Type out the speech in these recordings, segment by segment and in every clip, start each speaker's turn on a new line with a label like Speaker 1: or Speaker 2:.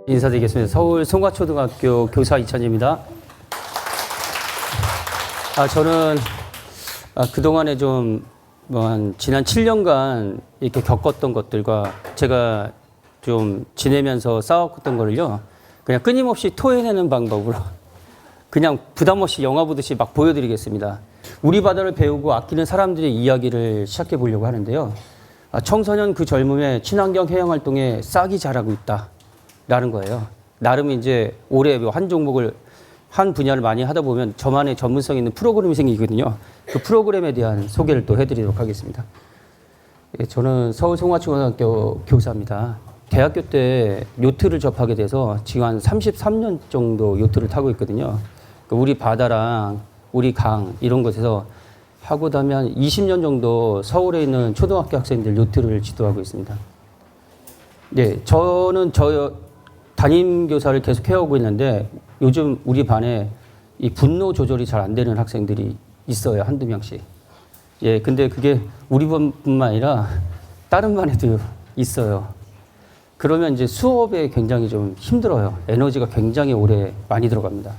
Speaker 1: 인사드리겠습니다. 서울 송화초등학교 교사 이찬입니다. 저는 그동안에 한 지난 7년간 이렇게 겪었던 것들과 제가 좀 지내면서 싸웠던 거를요, 그냥 끊임없이 토해내는 방법으로 그냥 부담 없이 영화 보듯이 막 보여드리겠습니다. 우리 바다를 배우고 아끼는 사람들의 이야기를 시작해 보려고 하는데요. 청소년 그 젊음에 친환경 해양 활동에 싹이 자라고 있다라는 거예요. 나름 이제 올해 한 종목을 한 분야를 많이 하다 보면 저만의 전문성 있는 프로그램이 생기거든요. 그 프로그램에 대한 소개를 또 해드리도록 하겠습니다. 저는 서울 송화초등학교 교사입니다. 대학교 때 요트를 접하게 돼서 지금 한 33년 정도 요트를 타고 있거든요. 우리 바다랑 우리 강 이런 곳에서 하고 나면 20년 정도 서울에 있는 초등학교 학생들 요트를 지도하고 있습니다. 네, 저는 담임 교사를 계속 해오고 있는데 요즘 우리 반에 이 분노 조절이 잘 안 되는 학생들이 있어요. 한두 명씩. 예, 근데 그게 우리 반뿐만 아니라 다른 반에도 있어요. 그러면 이제 수업에 굉장히 좀 힘들어요. 에너지가 굉장히 오래 많이 들어갑니다.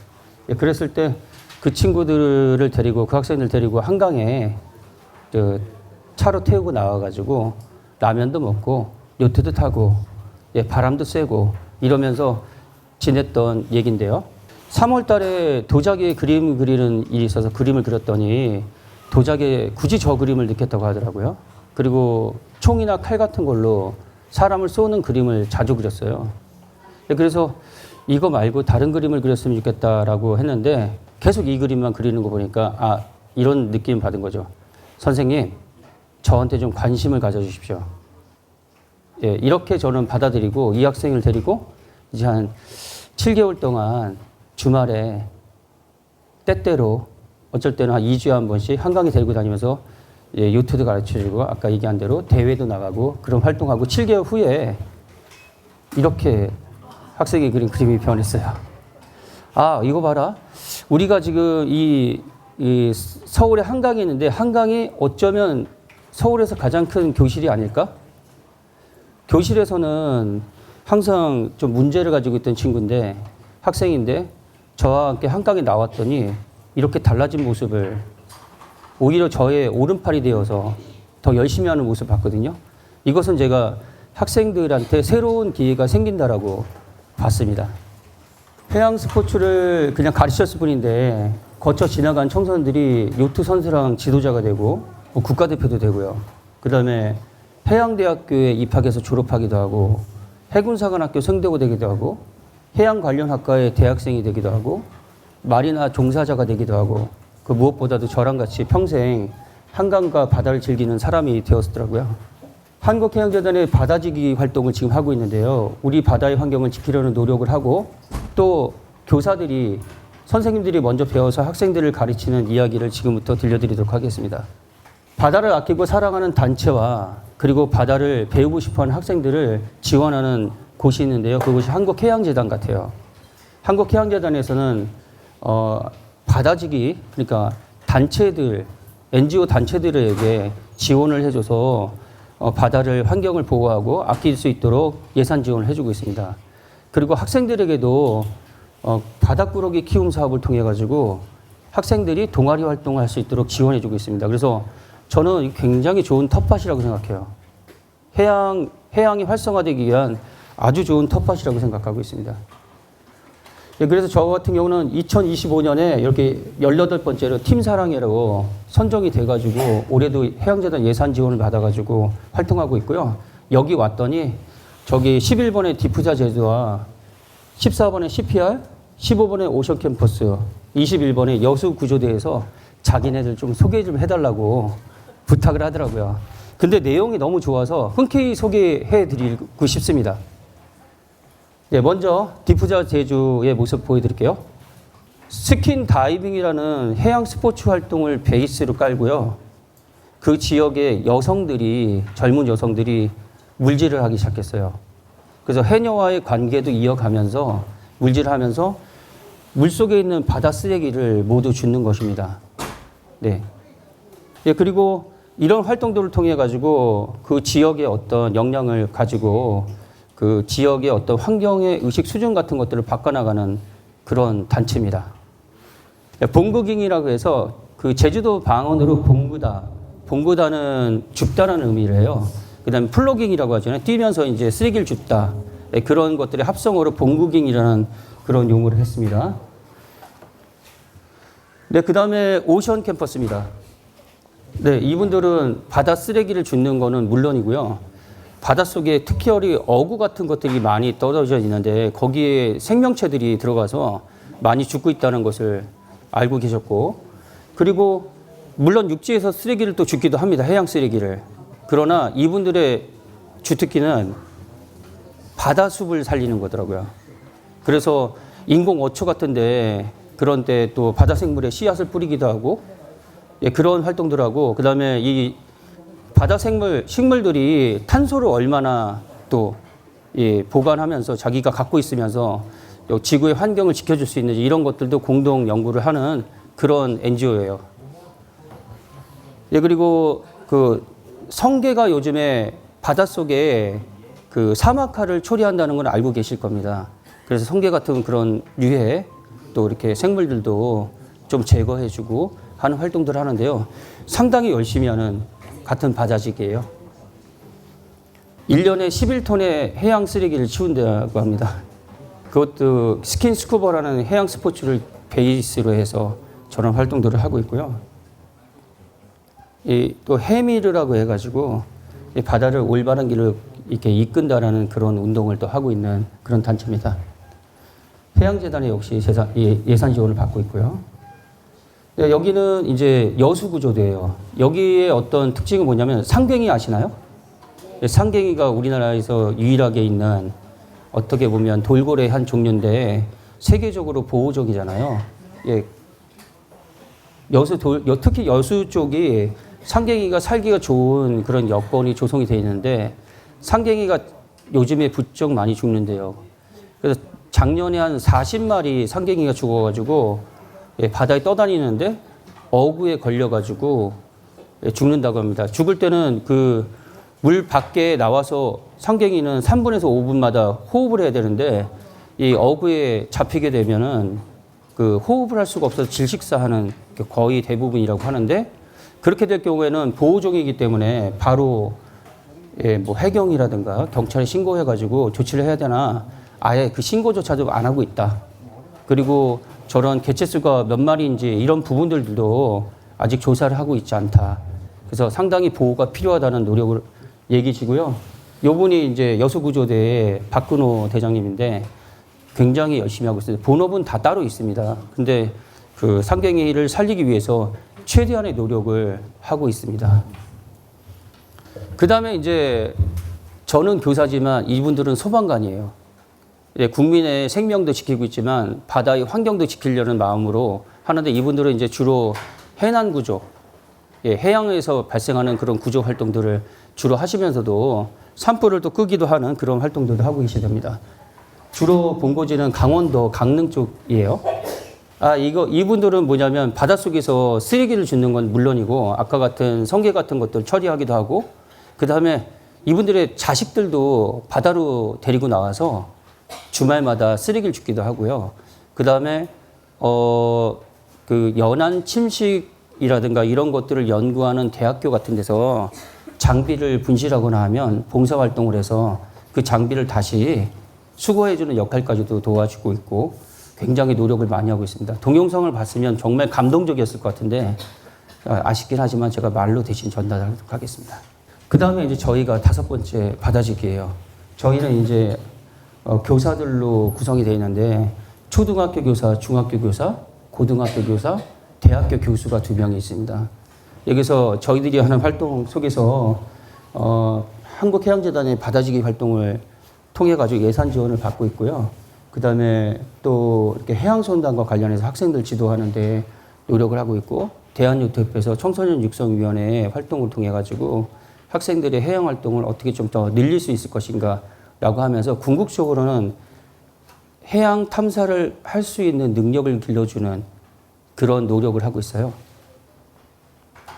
Speaker 1: 예, 그랬을 때 그 친구들을 데리고, 그 학생들 데리고 한강에 차로 태우고 나와가지고 라면도 먹고 요트도 타고 예, 바람도 쐬고 이러면서 지냈던 얘기인데요. 3월 달에 도자기에 그림 그리는 일이 있어서 그림을 그렸더니 도자기에 굳이 저 그림을 넣겠다고 하더라고요. 그리고 총이나 칼 같은 걸로 사람을 쏘는 그림을 자주 그렸어요. 그래서 이거 말고 다른 그림을 그렸으면 좋겠다라고 했는데 계속 이 그림만 그리는 거 보니까 이런 느낌 받은 거죠. 선생님, 저한테 좀 관심을 가져주십시오. 예, 이렇게 저는 받아들이고 이 학생을 데리고 이제 한 7개월 동안 주말에 때때로 어쩔 때는 한 2주에 한 번씩 한강에 데리고 다니면서 예, 요트도 가르쳐주고 아까 얘기한 대로 대회도 나가고 그런 활동하고 7개월 후에 이렇게 학생이 그린 그림이 변했어요. 이거 봐라. 우리가 지금 이 서울에 한강이 있는데 한강이 어쩌면 서울에서 가장 큰 교실이 아닐까? 교실에서는 항상 좀 문제를 가지고 있던 친구인데 학생인데 저와 함께 한강에 나왔더니 이렇게 달라진 모습을 오히려 저의 오른팔이 되어서 더 열심히 하는 모습을 봤거든요. 이것은 제가 학생들한테 새로운 기회가 생긴다라고 봤습니다. 해양 스포츠를 그냥 가르쳤을 뿐인데 거쳐 지나간 청소년들이 요트 선수랑 지도자가 되고 국가대표도 되고요. 그 다음에 해양대학교에 입학해서 졸업하기도 하고 해군사관학교 성대고 되기도 하고 해양 관련 학과의 대학생이 되기도 하고 마리나 종사자가 되기도 하고 그 무엇보다도 저랑 같이 평생 한강과 바다를 즐기는 사람이 되었더라고요. 한국해양재단의 바다지기 활동을 지금 하고 있는데요. 우리 바다의 환경을 지키려는 노력을 하고 또 교사들이 선생님들이 먼저 배워서 학생들을 가르치는 이야기를 지금부터 들려드리도록 하겠습니다. 바다를 아끼고 사랑하는 단체와 그리고 바다를 배우고 싶어하는 학생들을 지원하는 곳이 있는데요. 그곳이 한국해양재단 같아요. 한국해양재단에서는 바다지기 그러니까 단체들 NGO 단체들에게 지원을 해줘서 바다를 환경을 보호하고 아낄 수 있도록 예산 지원을 해주고 있습니다. 그리고 학생들에게도 바닷꾸러기 키움 사업을 통해 가지고 학생들이 동아리 활동을 할 수 있도록 지원해주고 있습니다. 그래서 저는 굉장히 좋은 텃밭이라고 생각해요. 해양이 활성화되기 위한 아주 좋은 텃밭이라고 생각하고 있습니다. 예, 그래서 저 같은 경우는 2025년에 이렇게 18번째로 팀사랑해로 선정이 돼가지고 올해도 해양재단 예산 지원을 받아가지고 활동하고 있고요. 여기 왔더니 저기 11번의 디프자 제주와 14번의 CPR, 15번의 오션 캠퍼스, 21번의 여수 구조대에서 자기네들 좀 소개 좀 해달라고 부탁을 하더라고요. 근데 내용이 너무 좋아서 흔쾌히 소개해 드리고 싶습니다. 네, 먼저 디프자 제주의 모습 보여드릴게요. 스킨 다이빙이라는 해양 스포츠 활동을 베이스로 깔고요. 그 지역의 젊은 여성들이 물질을 하기 시작했어요. 그래서 해녀와의 관계도 이어가면서 물질을 하면서 물속에 있는 바다 쓰레기를 모두 줍는 것입니다. 네. 예, 그리고 이런 활동들을 통해 가지고 그 지역의 어떤 역량을 가지고 그 지역의 어떤 환경의 의식 수준 같은 것들을 바꿔나가는 그런 단체입니다. 봉구깅이라고 해서 그 제주도 방언으로 봉구다. 봉구다는 줍다라는 의미를 해요. 그 다음에 플로깅이라고 하잖아요. 뛰면서 이제 쓰레기를 줍다. 네, 그런 것들의 합성어로 봉구깅이라는 그런 용어를 했습니다. 네, 그 다음에 오션 캠퍼스입니다. 네, 이분들은 바다 쓰레기를 줍는 거는 물론이고요. 바닷속에 특별히 어구 같은 것들이 많이 떨어져 있는데 거기에 생명체들이 들어가서 많이 죽고 있다는 것을 알고 계셨고, 그리고 물론 육지에서 쓰레기를 또 줍기도 합니다. 해양 쓰레기를. 그러나 이분들의 주특기는 바다숲을 살리는 거더라고요. 그래서 인공 어초 같은데 그런 데 또 바다 생물의 씨앗을 뿌리기도 하고, 예, 그런 활동들 하고, 그 다음에 이 바다 생물, 식물들이 탄소를 얼마나 또 예, 보관하면서 자기가 갖고 있으면서 지구의 환경을 지켜줄 수 있는지 이런 것들도 공동 연구를 하는 그런 NGO예요. 예, 그리고 그 성게가 요즘에 바닷속에 그 사막화를 초래한다는 걸 알고 계실 겁니다. 그래서 성게 같은 그런 유해 또 이렇게 생물들도 좀 제거해주고 하는 활동들을 하는데요. 상당히 열심히 하는 같은 바자직이에요. 1년에 11톤의 해양 쓰레기를 치운다고 합니다. 그것도 스킨스쿠버라는 해양 스포츠를 베이스로 해서 저런 활동들을 하고 있고요. 또 해미르라고 해가지고 바다를 올바른 길로 이렇게 이끈다라는 그런 운동을 또 하고 있는 그런 단체입니다. 해양재단에 역시 예산 지원을 받고 있고요. 여기는 이제 여수구조대예요. 여기에 어떤 특징은 뭐냐면 상갱이 아시나요? 상갱이가 우리나라에서 유일하게 있는 어떻게 보면 돌고래의 한 종류인데 세계적으로 보호종이잖아요. 예. 특히 여수 쪽이 상갱이가 살기가 좋은 그런 여건이 조성이 되어 있는데 상갱이가 요즘에 부쩍 많이 죽는데요. 그래서 작년에 한 40마리 상갱이가 죽어가지고 예, 바다에 떠다니는데 어구에 걸려가지고 예, 죽는다고 합니다. 죽을 때는 그 물 밖에 나와서 상갱이는 3분에서 5분마다 호흡을 해야 되는데 이 어구에 잡히게 되면은 그 호흡을 할 수가 없어서 질식사하는 거의 대부분이라고 하는데, 그렇게 될 경우에는 보호종이기 때문에 바로 예, 뭐 해경이라든가 경찰에 신고해가지고 조치를 해야 되나 아예 그 신고조차도 안 하고 있다. 그리고 저런 개체수가 몇 마리인지 이런 부분들도 아직 조사를 하고 있지 않다. 그래서 상당히 보호가 필요하다는 노력을 얘기지고요. 요분이 이제 여수구조대의 박근호 대장님인데 굉장히 열심히 하고 있어요. 본업은 다 따로 있습니다. 근데 그 상갱이를 살리기 위해서 최대한의 노력을 하고 있습니다. 그 다음에 이제 저는 교사지만 이분들은 소방관이에요. 예, 국민의 생명도 지키고 있지만 바다의 환경도 지키려는 마음으로 하는데 이분들은 이제 주로 해난 구조, 예, 해양에서 발생하는 그런 구조 활동들을 주로 하시면서도 산불을 또 끄기도 하는 그런 활동들도 하고 계시답니다. 주로 본고지는 강원도 강릉 쪽이에요. 이분들은 뭐냐면 바닷속에서 쓰레기를 줍는 건 물론이고 아까 같은 성게 같은 것들 처리하기도 하고, 그 다음에 이분들의 자식들도 바다로 데리고 나와서 주말마다 쓰레기를 줍기도 하고요. 그 다음에 그 연안 침식이라든가 이런 것들을 연구하는 대학교 같은 데서 장비를 분실하거나 하면 봉사활동을 해서 그 장비를 다시 수거해주는 역할까지도 도와주고 있고 굉장히 노력을 많이 하고 있습니다. 동영상을 봤으면 정말 감동적이었을 것 같은데 아쉽긴 하지만 제가 말로 대신 전달하도록 하겠습니다. 그 다음에 이제 저희가 5번째 바다직이에요. 저희는 이제 교사들로 구성이 되어 있는데 초등학교 교사, 중학교 교사, 고등학교 교사, 대학교 교수가 2명이 있습니다. 여기서 저희들이 하는 활동 속에서 한국해양재단의 바다지기 활동을 통해 가지고 예산 지원을 받고 있고요. 그 다음에 또 이렇게 해양선단과 관련해서 학생들 지도하는데 노력을 하고 있고, 대한유태협회에서 청소년 육성위원회 활동을 통해 가지고 학생들의 해양 활동을 어떻게 좀 더 늘릴 수 있을 것인가라고 하면서 궁극적으로는 해양 탐사를 할 수 있는 능력을 길러주는 그런 노력을 하고 있어요.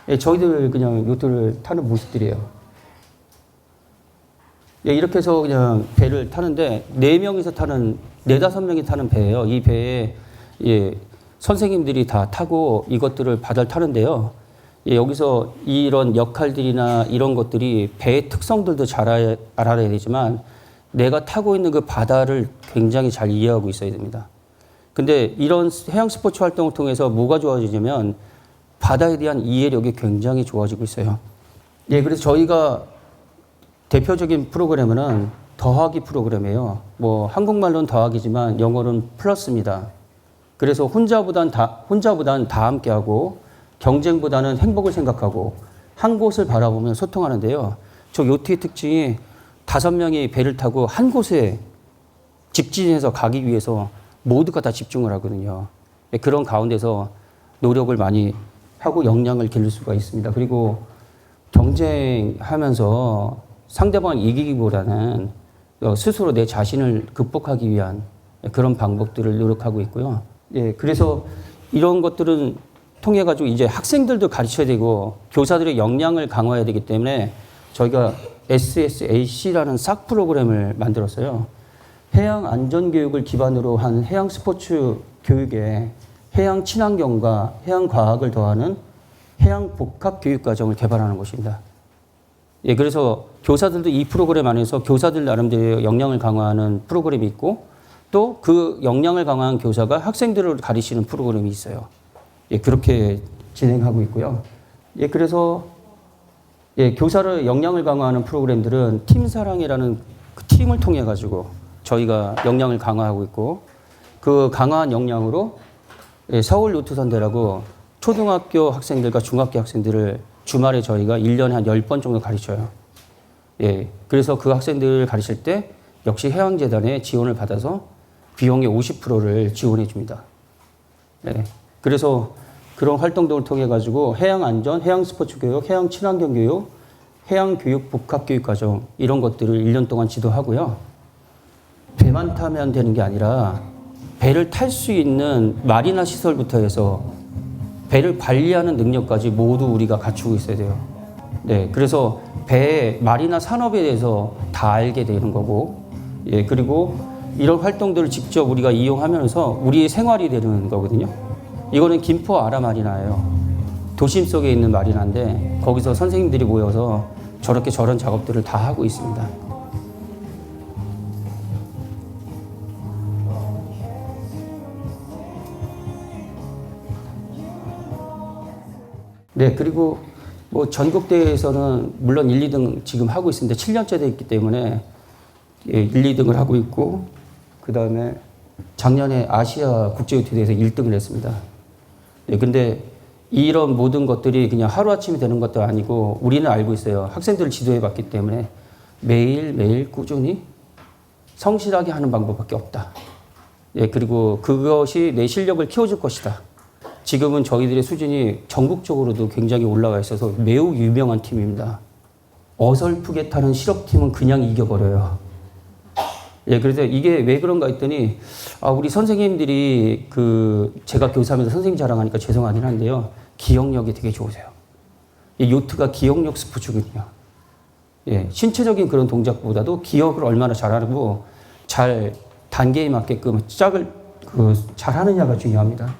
Speaker 1: 예, 저희들 그냥 요트를 타는 모습들이에요. 예, 이렇게 해서 그냥 배를 타는데, 네 명이서 타는, 네다섯 명이 타는 배예요. 이 배에, 예, 선생님들이 다 타고 이것들을 바다를 타는데요. 예, 여기서 이런 역할들이나 이런 것들이 배의 특성들도 잘 알아야 되지만, 내가 타고 있는 그 바다를 굉장히 잘 이해하고 있어야 됩니다. 근데 이런 해양 스포츠 활동을 통해서 뭐가 좋아지냐면, 바다에 대한 이해력이 굉장히 좋아지고 있어요. 예, 그래서 저희가 대표적인 프로그램은 더하기 프로그램이에요. 뭐 한국말로는 더하기지만 영어로는 플러스입니다. 그래서 혼자보단 다 함께하고 경쟁보다는 행복을 생각하고 한 곳을 바라보면 소통하는데요. 저 요트의 특징이 5명이 배를 타고 한 곳에 직진해서 가기 위해서 모두가 다 집중을 하거든요. 예, 그런 가운데서 노력을 많이 하고 역량을 기를 수가 있습니다. 그리고 경쟁하면서 상대방을 이기기보다는 스스로 내 자신을 극복하기 위한 그런 방법들을 노력하고 있고요. 예, 그래서 이런 것들은 통해 가지고 이제 학생들도 가르쳐야 되고 교사들의 역량을 강화해야 되기 때문에 저희가 SSAC라는 싹 프로그램을 만들었어요. 해양 안전 교육을 기반으로 한 해양 스포츠 교육에 해양 친환경과 해양 과학을 더하는 해양 복합 교육 과정을 개발하는 것입니다. 예, 그래서 교사들도 이 프로그램 안에서 교사들 나름대로 역량을 강화하는 프로그램이 있고 또 그 역량을 강화한 교사가 학생들을 가르치는 프로그램이 있어요. 예, 그렇게 진행하고 있고요. 예, 그래서 예, 교사를 역량을 강화하는 프로그램들은 팀사랑이라는 그 팀을 통해 가지고 저희가 역량을 강화하고 있고 그 강화한 역량으로 예, 서울요트선대라고 초등학교 학생들과 중학교 학생들을 주말에 저희가 1년에 한 10번 정도 가르쳐요. 예, 그래서 그 학생들을 가르칠 때 역시 해양재단의 지원을 받아서 비용의 50%를 지원해 줍니다. 네, 그래서 그런 활동들을 통해 가지고 해양 안전, 해양 스포츠 교육, 해양 친환경 교육, 해양 교육 복합 교육 과정 이런 것들을 1년 동안 지도하고요. 배만 타면 되는 게 아니라 배를 탈 수 있는 마리나 시설부터 해서 배를 관리하는 능력까지 모두 우리가 갖추고 있어야 돼요. 네, 그래서 배 마리나 산업에 대해서 다 알게 되는 거고, 예, 그리고 이런 활동들을 직접 우리가 이용하면서 우리의 생활이 되는 거거든요. 이거는 김포 아라마리나예요. 도심 속에 있는 마리나인데 거기서 선생님들이 모여서 저런 작업들을 다 하고 있습니다. 네, 그리고 뭐 전국대회에서는 물론 1, 2등 지금 하고 있습니다. 7년째 됐기 때문에 1, 2등을 하고 있고 그 다음에 작년에 아시아 국제요트대회에서 1등을 했습니다. 네, 근데 이런 모든 것들이 그냥 하루아침에 되는 것도 아니고 우리는 알고 있어요. 학생들을 지도해 봤기 때문에 매일매일 꾸준히 성실하게 하는 방법밖에 없다. 예, 그리고 그것이 내 실력을 키워줄 것이다. 지금은 저희들의 수준이 전국적으로도 굉장히 올라가 있어서 매우 유명한 팀입니다. 어설프게 타는 실업팀은 그냥 이겨버려요. 예, 그래서 이게 왜 그런가 했더니, 우리 선생님들이 제가 교사하면서 선생님 자랑하니까 죄송하긴 한데요. 기억력이 되게 좋으세요. 이 요트가 기억력 스포츠거든요. 예, 신체적인 그런 동작보다도 기억을 얼마나 잘하고 단계에 맞게끔 잘 하느냐가 중요합니다.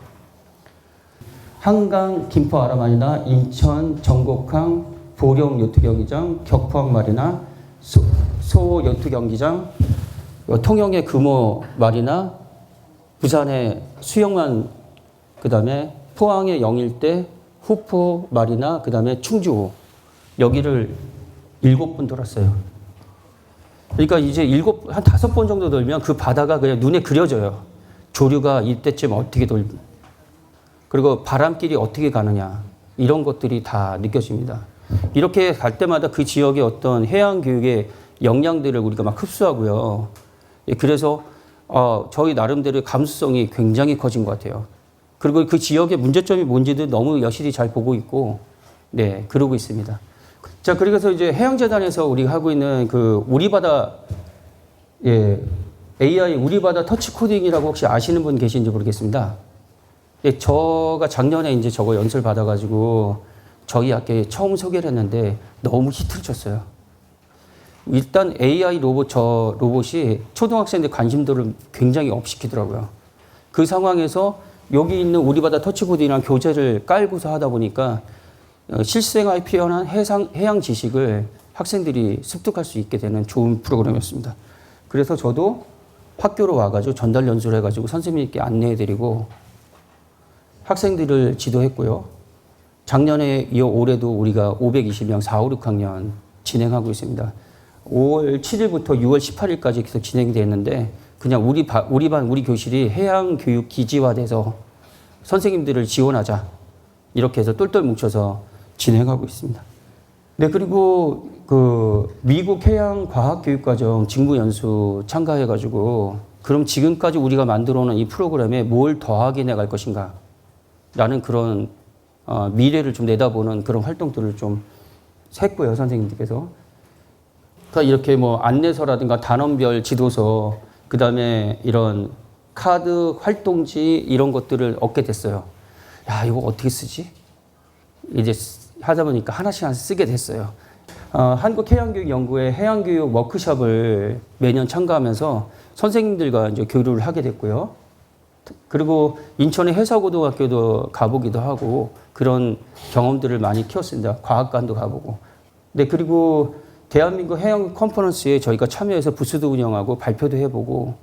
Speaker 1: 한강, 김포 아라마리나, 인천, 정곡항, 보령 요트경기장, 격포항 마리나, 소 요트경기장, 통영의 금호 마리나, 부산의 수영만, 그 다음에 포항의 영일대, 후포 마리나, 그 다음에 충주, 여기를 7번 돌았어요. 그러니까 이제 한 5번 정도 돌면 그 바다가 그냥 눈에 그려져요. 조류가 이때쯤 어떻게 돌고. 그리고 바람길이 어떻게 가느냐 이런 것들이 다 느껴집니다. 이렇게 갈 때마다 그 지역의 어떤 해양 교육의 역량들을 우리가 막 흡수하고요. 그래서 저희 나름대로의 감수성이 굉장히 커진 것 같아요. 그리고 그 지역의 문제점이 뭔지도 너무 여실히 잘 보고 있고, 네, 그러고 있습니다. 자, 그래서 이제 해양재단에서 우리가 하고 있는 우리바다, 예, AI 우리바다 터치 코딩이라고 혹시 아시는 분 계신지 모르겠습니다. 예, 저가 작년에 이제 저거 연수를 받아가지고 저희 학교에 처음 소개를 했는데 너무 히트를 쳤어요. 일단 AI 로봇, 저 로봇이 초등학생들 관심도를 굉장히 업시키더라고요. 그 상황에서 여기 있는 우리바다 터치보드랑 교재를 깔고서 하다 보니까 실생활에 필요한 해양 지식을 학생들이 습득할 수 있게 되는 좋은 프로그램이었습니다. 그래서 저도 학교로 와가지고 전달 연수를 해가지고 선생님께 안내해드리고 학생들을 지도했고요. 작년에 이어 올해도 우리가 520명 4, 5, 6학년 진행하고 있습니다. 5월 7일부터 6월 18일까지 계속 진행이 됐는데 그냥 우리 반, 우리 교실이 해양교육 기지화돼서 선생님들을 지원하자 이렇게 해서 똘똘 뭉쳐서 진행하고 있습니다. 네, 그리고 그 미국 해양과학교육과정 직무연수 참가해가지고 그럼 지금까지 우리가 만들어 놓은 이 프로그램에 뭘 더하게 나갈 것인가 라는 그런 미래를 좀 내다보는 그런 활동들을 좀 했고요, 선생님들께서. 그러니까 이렇게 뭐 안내서라든가 단원별 지도서, 그 다음에 이런 카드, 활동지 이런 것들을 얻게 됐어요. 야, 이거 어떻게 쓰지? 이제 하다 보니까 하나씩 쓰게 됐어요. 한국해양교육연구회 해양교육 워크숍을 매년 참가하면서 선생님들과 이제 교류를 하게 됐고요. 그리고 인천의 해사고등학교도 가보기도 하고 그런 경험들을 많이 키웠습니다. 과학관도 가보고. 네, 그리고 대한민국 해양 컨퍼런스에 저희가 참여해서 부스도 운영하고 발표도 해보고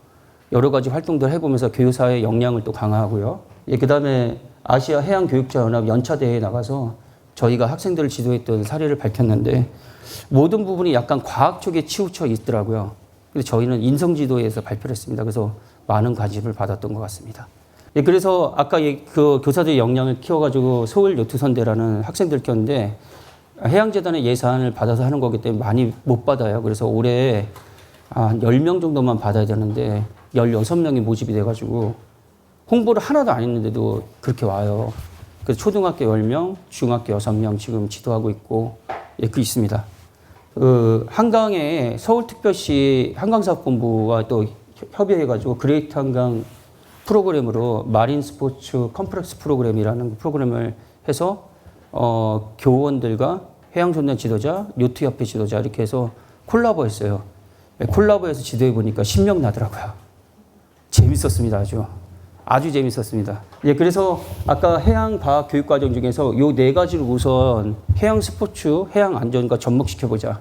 Speaker 1: 여러 가지 활동들 해보면서 교사의 역량을 또 강화하고요. 예, 그 다음에 아시아 해양교육자연합 연차대회에 나가서 저희가 학생들을 지도했던 사례를 밝혔는데 모든 부분이 약간 과학 쪽에 치우쳐 있더라고요. 그래서 저희는 인성지도에서 발표를 했습니다. 그래서 많은 관심을 받았던 것 같습니다. 예, 그래서 아까 그 교사들의 역량을 키워가지고 서울요트선대라는 학생들 키웠는데 해양재단의 예산을 받아서 하는 거기 때문에 많이 못 받아요. 그래서 올해 한 10명 정도만 받아야 되는데 16명이 모집이 돼가지고 홍보를 하나도 안 했는데도 그렇게 와요. 그래서 초등학교 10명, 중학교 6명 지금 지도하고 있고, 예, 있습니다. 한강에 서울특별시 한강사업본부와 또 협의해가지고 그레이트 한강 프로그램으로 마린 스포츠 컴플렉스 프로그램이라는 프로그램을 해서 교원들과 해양존단 지도자, 요트협회 지도자 이렇게 해서 콜라보 했어요. 콜라보해서 지도해 보니까 10명 나더라고요. 재밌었습니다. 아주 재밌었습니다. 예, 그래서 아까 해양과학 교육과정 중에서 요 4가지를 우선 해양 스포츠, 해양 안전과 접목시켜보자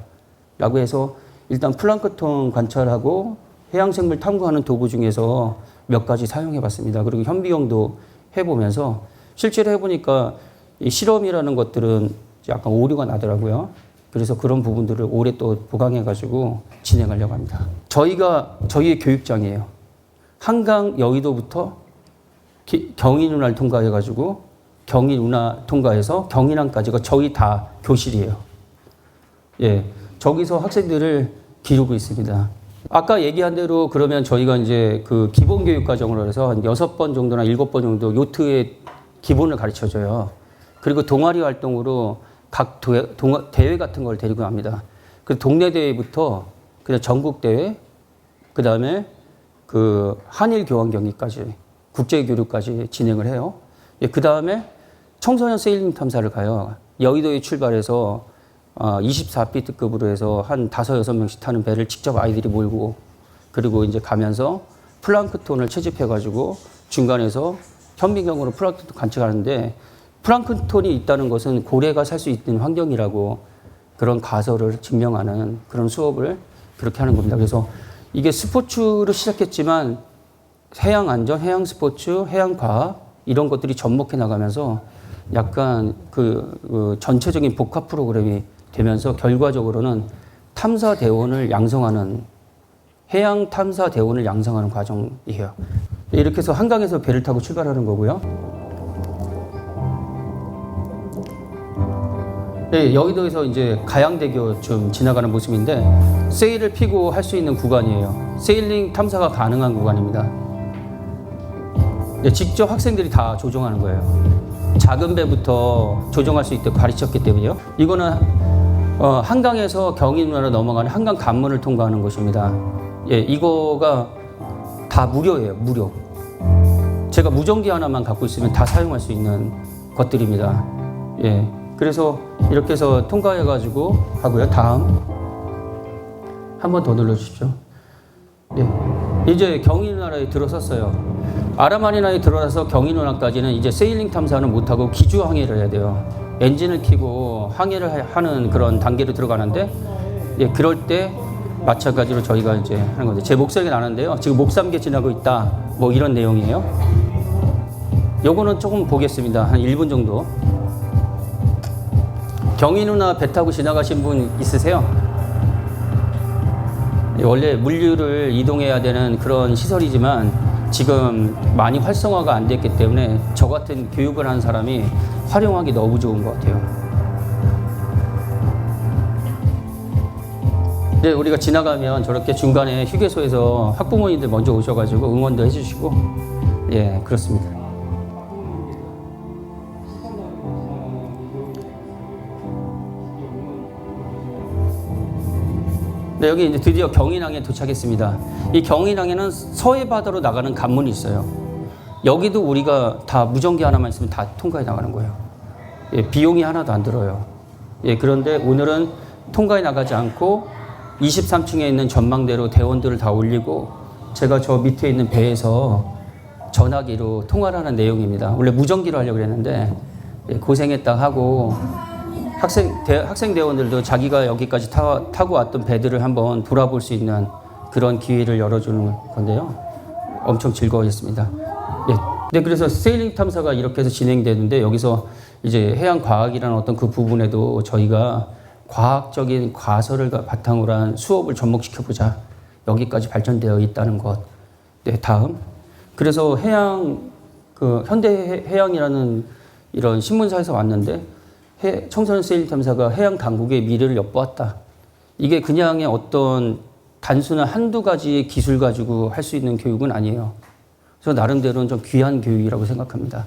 Speaker 1: 라고 해서 일단 플랑크톤 관찰하고 해양생물 탐구하는 도구 중에서 몇 가지 사용해 봤습니다. 그리고 현미경도 해보면서 실제로 해보니까 이 실험이라는 것들은 약간 오류가 나더라고요. 그래서 그런 부분들을 올해 또 보강해가지고 진행하려고 합니다. 저희의 교육장이에요. 한강 여의도부터 경인 운하를 통과해가지고 경인 운하 통과해서 경인항까지가 저희 다 교실이에요. 예, 저기서 학생들을 기르고 있습니다. 아까 얘기한 대로 그러면 저희가 이제 그 기본 교육 과정으로 해서 한 6번 정도나 7번 정도 요트의 기본을 가르쳐줘요. 그리고 동아리 활동으로 각 대회 같은 걸 데리고 갑니다. 그 동네 대회부터 그냥 전국 대회, 그 다음에 그 한일 교환 경기까지 국제 교류까지 진행을 해요. 예, 그 다음에 청소년 세일링 탐사를 가요. 여의도에 출발해서 24피트급으로 해서 한 5, 6명씩 타는 배를 직접 아이들이 몰고 그리고 이제 가면서 플랑크톤을 채집해가지고 중간에서 현미경으로 플랑크톤 관측하는데 플랑크톤이 있다는 것은 고래가 살 수 있는 환경이라고 그런 가설을 증명하는 그런 수업을 그렇게 하는 겁니다. 그래서 이게 스포츠로 시작했지만 해양 안전, 해양 스포츠, 해양 과학 이런 것들이 접목해 나가면서 약간 그 전체적인 복합 프로그램이 되면서 결과적으로는 탐사 대원을 양성하는 해양 탐사 대원을 양성하는 과정이에요. 이렇게 해서 한강에서 배를 타고 출발하는 거고요. 네, 여의도에서 이제 가양대교 좀 지나가는 모습인데 세일을 피고 할 수 있는 구간이에요. 세일링 탐사가 가능한 구간입니다. 네, 직접 학생들이 다 조종하는 거예요. 작은 배부터 조종할 수 있도록 가르쳤기 때문에요. 이거는 한강에서 경인운하로 넘어가는 한강 관문을 통과하는 곳입니다. 예, 이거가 다 무료예요. 무료. 제가 무전기 하나만 갖고 있으면 다 사용할 수 있는 것들입니다. 예. 그래서 이렇게 해서 통과해가지고 하고요. 다음. 한 번 더 눌러주십시오. 네. 이제 경위 누나라에 들어섰어요. 아라마리나에 들어가서 경위 누나까지는 이제 세일링 탐사는 못하고 기주 항해를 해야 돼요. 엔진을 켜고 항해를 하는 그런 단계로 들어가는데, 예, 그럴 때 마찬가지로 저희가 이제 하는 건데, 제 목소리가 나는데요. 지금 목삼계 지나고 있다. 뭐 이런 내용이에요. 요거는 조금 보겠습니다. 한 1분 정도. 경위 누나 배 타고 지나가신 분 있으세요? 원래 물류를 이동해야 되는 그런 시설이지만 지금 많이 활성화가 안 됐기 때문에 저 같은 교육을 하는 사람이 활용하기 너무 좋은 것 같아요. 이제 우리가 지나가면 저렇게 중간에 휴게소에서 학부모님들 먼저 오셔가지고 응원도 해주시고, 예, 그렇습니다. 네, 여기 이제 드디어 경인항에 도착했습니다. 이 경인항에는 서해 바다로 나가는 관문이 있어요. 여기도 우리가 다 무전기 하나만 있으면 다 통과해 나가는 거예요. 예, 비용이 하나도 안 들어요. 예, 그런데 오늘은 통과해 나가지 않고 23층에 있는 전망대로 대원들을 다 올리고 제가 저 밑에 있는 배에서 전화기로 통화를 하는 내용입니다. 원래 무전기로 하려고 그랬는데, 예, 고생했다 하고 학생 대원들도 자기가 여기까지 타고 왔던 배들을 한번 돌아볼 수 있는 그런 기회를 열어주는 건데요. 엄청 즐거웠습니다. 예. 네, 그래서 세일링 탐사가 이렇게 해서 진행되는데, 여기서 이제 해양 과학이라는 어떤 그 부분에도 저희가 과학적인 과서를 바탕으로 한 수업을 접목시켜보자. 여기까지 발전되어 있다는 것. 네, 다음. 그래서 현대 해양이라는 이런 신문사에서 왔는데, 청소년 세일링 탐사가 해양 당국의 미래를 엿보았다. 이게 그냥의 어떤 단순한 한두 가지의 기술 가지고 할 수 있는 교육은 아니에요. 그래서 나름대로는 좀 귀한 교육이라고 생각합니다.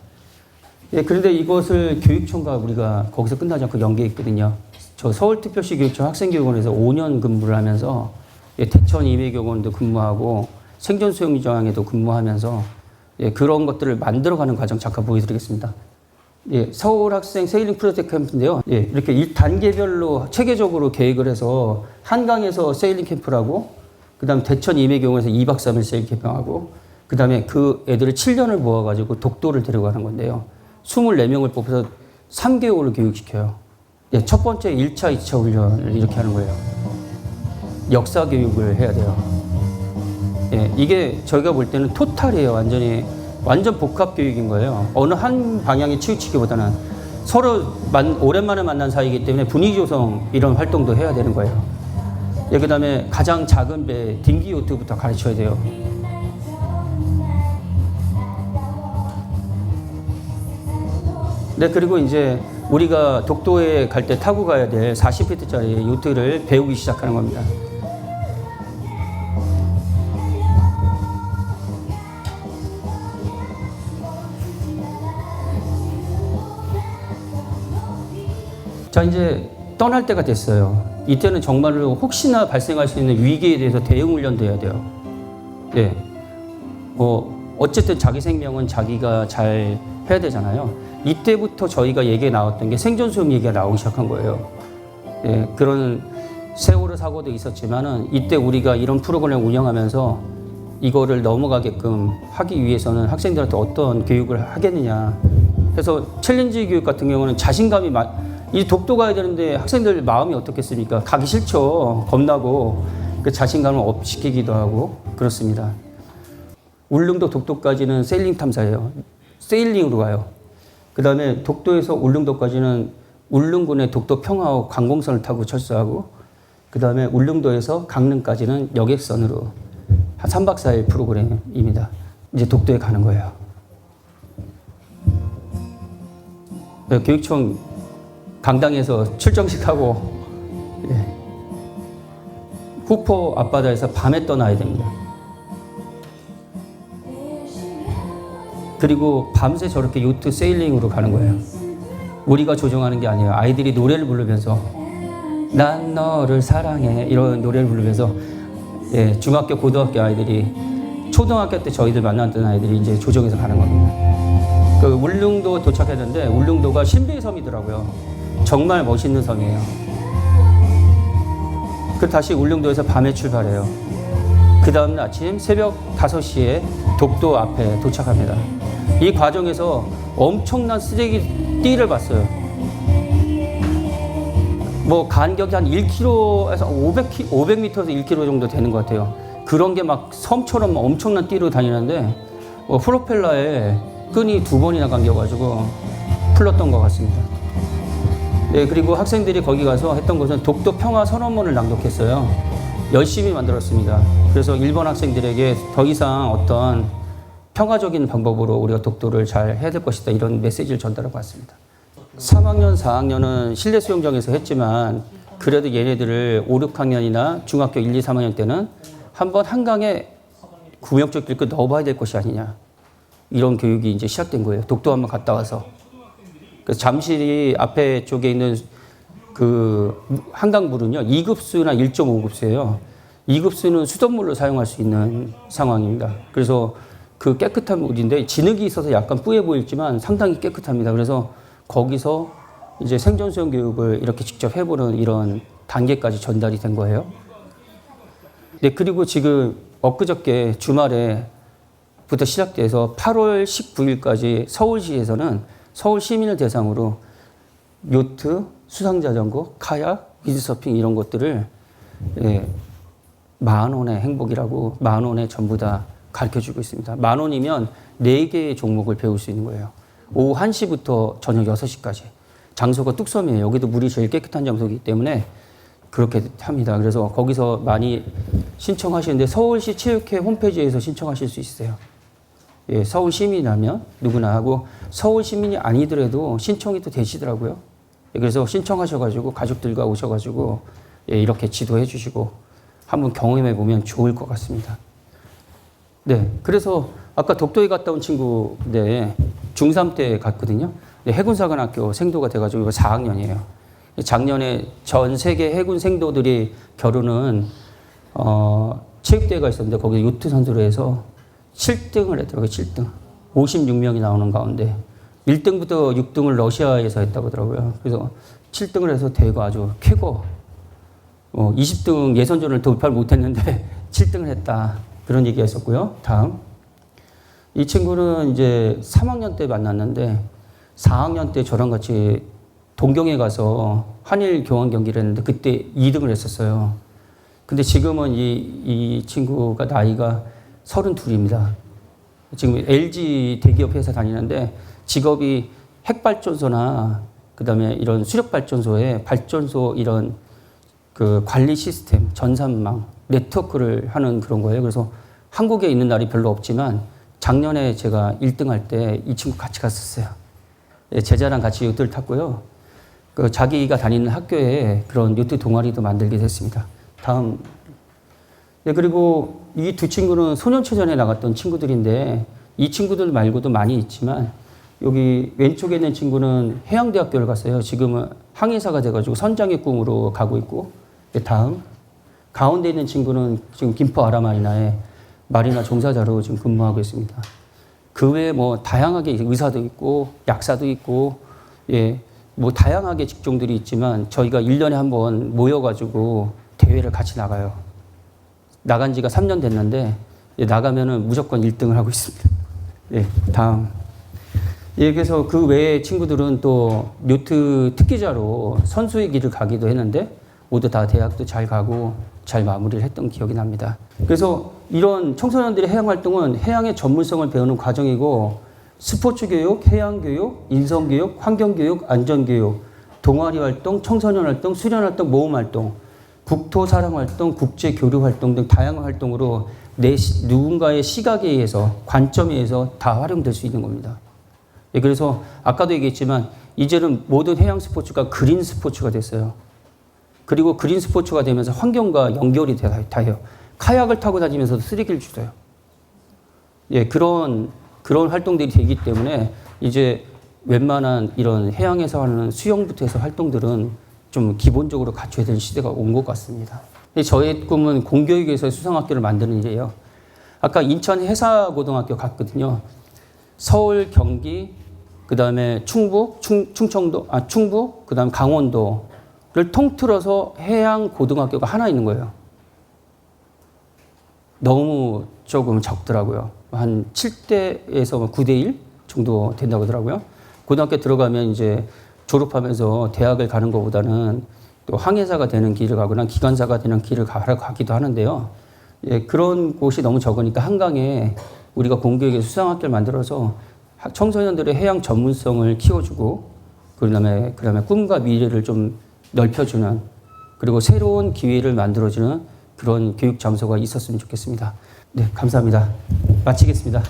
Speaker 1: 예, 그런데 이것을 교육청과 우리가 거기서 끝나지 않고 연계했거든요. 저 서울특별시 교육청 학생교육원에서 5년 근무를 하면서, 예, 대천 임해교원도 근무하고 생존수영장에도 근무하면서, 예, 그런 것들을 만들어가는 과정 잠깐 보여드리겠습니다. 예, 서울 학생 세일링 프로젝트 캠프인데요. 예, 이렇게 1단계별로 체계적으로 계획을 해서 한강에서 세일링 캠프라고, 그 다음 대천 임해경에서 2박 3일 세일링 캠프하고, 그 다음에 그 애들을 7년을 모아가지고 독도를 데려가는 건데요. 24명을 뽑아서 3개월을 교육시켜요. 예, 첫 번째 1차, 2차 훈련을 이렇게 하는 거예요. 역사 교육을 해야 돼요. 예, 이게 저희가 볼 때는 토탈이에요. 완전 복합 교육인 거예요. 어느 한 방향에 치우치기보다는 서로 오랜만에 만난 사이이기 때문에 분위기 조성 이런 활동도 해야 되는 거예요. 예, 그 다음에 가장 작은 배 딩기 요트부터 가르쳐야 돼요. 네, 그리고 이제 우리가 독도에 갈 때 타고 가야 될 40피트짜리 요트를 배우기 시작하는 겁니다. 자, 이제 떠날 때가 됐어요. 이때는 정말로 혹시나 발생할 수 있는 위기에 대해서 대응 훈련도 해야 돼요. 예. 뭐 어쨌든 자기 생명은 자기가 잘 해야 되잖아요. 이때부터 저희가 얘기가 나왔던 게 생존수영 얘기가 나오기 시작한 거예요. 예. 그런 세월호 사고도 있었지만은 이때 우리가 이런 프로그램을 운영하면서 이거를 넘어가게끔 하기 위해서는 학생들한테 어떤 교육을 하겠느냐. 그래서 챌린지 교육 같은 경우는 자신감이 이 독도 가야 되는데 학생들 마음이 어떻겠습니까? 가기 싫죠. 겁나고. 그 자신감을 업시키기도 하고 그렇습니다. 울릉도 독도까지는 세일링 탐사예요. 세일링으로 가요. 그 다음에 독도에서 울릉도까지는 울릉군의 독도 평화호 관공선을 타고 철수하고, 그 다음에 울릉도에서 강릉까지는 여객선으로 한 3박 4일 프로그램입니다. 이제 독도에 가는 거예요. 네, 교육청 강당에서 출정식하고, 예. 후포 앞바다에서 밤에 떠나야 됩니다. 그리고 밤새 저렇게 요트 세일링으로 가는 거예요. 우리가 조종하는 게 아니에요. 아이들이 노래를 부르면서 난 너를 사랑해 이런 노래를 부르면서, 예, 중학교 고등학교 아이들이, 초등학교 때 저희들 만났던 아이들이 이제 조종해서 가는 겁니다. 그 울릉도 도착했는데 울릉도가 신비의 섬이더라고요. 정말 멋있는 섬이에요. 그 다시 울릉도에서 밤에 출발해요. 그 다음 아침 새벽 5시에 독도 앞에 도착합니다. 이 과정에서 엄청난 쓰레기 띠를 봤어요. 뭐 간격이 한 1km에서 500m에서 1km 정도 되는 것 같아요. 그런 게 막 섬처럼 엄청난 띠로 다니는데 프로펠러에 끈이 2번이나 감겨가지고 풀렀던 것 같습니다. 네, 그리고 학생들이 거기 가서 했던 것은 독도 평화 선언문을 낭독했어요. 열심히 만들었습니다. 그래서 일본 학생들에게 더 이상 어떤 평화적인 방법으로 우리가 독도를 잘 해야 될 것이다, 이런 메시지를 전달하고 왔습니다. 3학년, 4학년은 실내 수영장에서 했지만 그래도 얘네들을 5, 6학년이나 중학교 1, 2, 3학년 때는 한번 한강에 구명조끼 입고 넣어봐야 될 것이 아니냐, 이런 교육이 이제 시작된 거예요. 독도 한번 갔다 와서. 그래서 잠실이 앞에 쪽에 있는 그 한강물은요, 2급수나 1.5급수예요. 2급수는 수돗물로 사용할 수 있는 상황입니다. 그래서 그 깨끗한 물인데 진흙이 있어서 약간 뿌예 보이지만 상당히 깨끗합니다. 그래서 거기서 이제 생존 수영 교육을 이렇게 직접 해보는 이런 단계까지 전달이 된 거예요. 네, 그리고 지금 엊그저께 주말에부터 시작돼서 8월 19일까지 서울시에서는 서울 시민을 대상으로 요트, 수상자전거, 카약, 위드서핑 이런 것들을 10,000원의 행복이라고 10,000원에 전부 다 가르쳐주고 있습니다. 10,000원이면 4개의 종목을 배울 수 있는 거예요. 오후 1시부터 저녁 6시까지. 장소가 뚝섬이에요. 여기도 물이 제일 깨끗한 장소이기 때문에 그렇게 합니다. 그래서 거기서 많이 신청하시는데 서울시 체육회 홈페이지에서 신청하실 수 있어요. 예, 서울 시민이라면 누구나 하고 서울 시민이 아니더라도 신청이 또 되시더라고요. 예, 그래서 신청하셔가지고 가족들과 오셔가지고 이렇게 지도해 주시고 한번 경험해 보면 좋을 것 같습니다. 네, 그래서 아까 독도에 갔다 온 친구인데 중3 때 갔거든요. 해군사관학교 생도가 돼가지고 이거 4학년이에요. 작년에 전 세계 해군 생도들이 겨루는 체육대회가 있었는데 거기 요트 선수로 해서 7등을 했더라고요. 7등. 56명이 나오는 가운데 1등부터 6등을 러시아에서 했다고 하더라고요. 그래서 7등을 해서 대회가 아주 쾌거. 20등 예선전을 돌파를 못했는데 7등을 했다. 그런 얘기가 있었고요. 다음. 이 친구는 이제 3학년 때 만났는데 4학년 때 저랑 같이 동경에 가서 한일 교환 경기를 했는데 그때 2등을 했었어요. 근데 지금은 이 친구가 나이가 32입니다. 지금 LG 대기업 회사 다니는데 직업이 핵발전소나 그다음에 이런 수력발전소에 발전소 이런 그 관리 시스템, 전산망, 네트워크를 하는 그런 거예요. 그래서 한국에 있는 날이 별로 없지만 작년에 제가 1등 할 때 이 친구 같이 갔었어요. 제자랑 같이 요트를 탔고요. 그 자기가 다니는 학교에 그런 요트 동아리도 만들게 됐습니다. 다음. 네, 그리고 이 두 친구는 소년체전에 나갔던 친구들인데 이 친구들 말고도 많이 있지만 여기 왼쪽에 있는 친구는 해양대학교를 갔어요. 지금은 항해사가 돼가지고 선장의 꿈으로 가고 있고. 네, 다음. 가운데 있는 친구는 지금 김포 아라마리나에 마리나 종사자로 지금 근무하고 있습니다. 그 외에 뭐 다양하게 의사도 있고 약사도 있고 뭐 다양하게 직종들이 있지만 저희가 1년에 한 번 모여가지고 대회를 같이 나가요. 나간 지가 3년 됐는데 나가면은 무조건 1등을 하고 있습니다. 예, 다음. 예, 그래서 그 외에 친구들은 또 요트 특기자로 선수의 길을 가기도 했는데 모두 다 대학도 잘 가고 잘 마무리를 했던 기억이 납니다. 그래서 이런 청소년들의 해양 활동은 해양의 전문성을 배우는 과정이고 스포츠 교육, 해양 교육, 인성 교육, 환경 교육, 안전 교육, 동아리 활동, 청소년 활동, 수련 활동, 모험 활동, 국토 사랑 활동, 국제 교류 활동 등 다양한 활동으로 누군가의 시각에 의해서 관점에 의해서 다 활용될 수 있는 겁니다. 예, 그래서 아까도 얘기했지만 이제는 모든 해양 스포츠가 그린 스포츠가 됐어요. 그리고 그린 스포츠가 되면서 환경과 연결이 돼요. 카약을 타고 다니면서도 쓰레기를 줄여요. 예, 그런 활동들이 되기 때문에 이제 웬만한 이런 해양에서 하는 수영부터 해서 활동들은 좀 기본적으로 갖춰야 될 시대가 온 것 같습니다. 저의 꿈은 공교육에서 수상학교를 만드는 일이에요. 아까 인천 해사고등학교 갔거든요. 서울, 경기, 그 다음에 충북, 충청도, 충북, 그 다음 강원도, 통틀어서 해양 고등학교가 하나 있는 거예요. 너무 조금 적더라고요. 한 7대에서 9대 1 정도 된다고 하더라고요. 고등학교 들어가면 이제 졸업하면서 대학을 가는 것보다는 또 항해사가 되는 길을 가거나 기관사가 되는 길을 가기도 하는데요. 예, 그런 곳이 너무 적으니까 한강에 우리가 공교육의 수상학교를 만들어서 청소년들의 해양 전문성을 키워주고 그다음에 꿈과 미래를 좀 넓혀주는 그리고 새로운 기회를 만들어주는 그런 교육 장소가 있었으면 좋겠습니다. 네, 감사합니다. 마치겠습니다.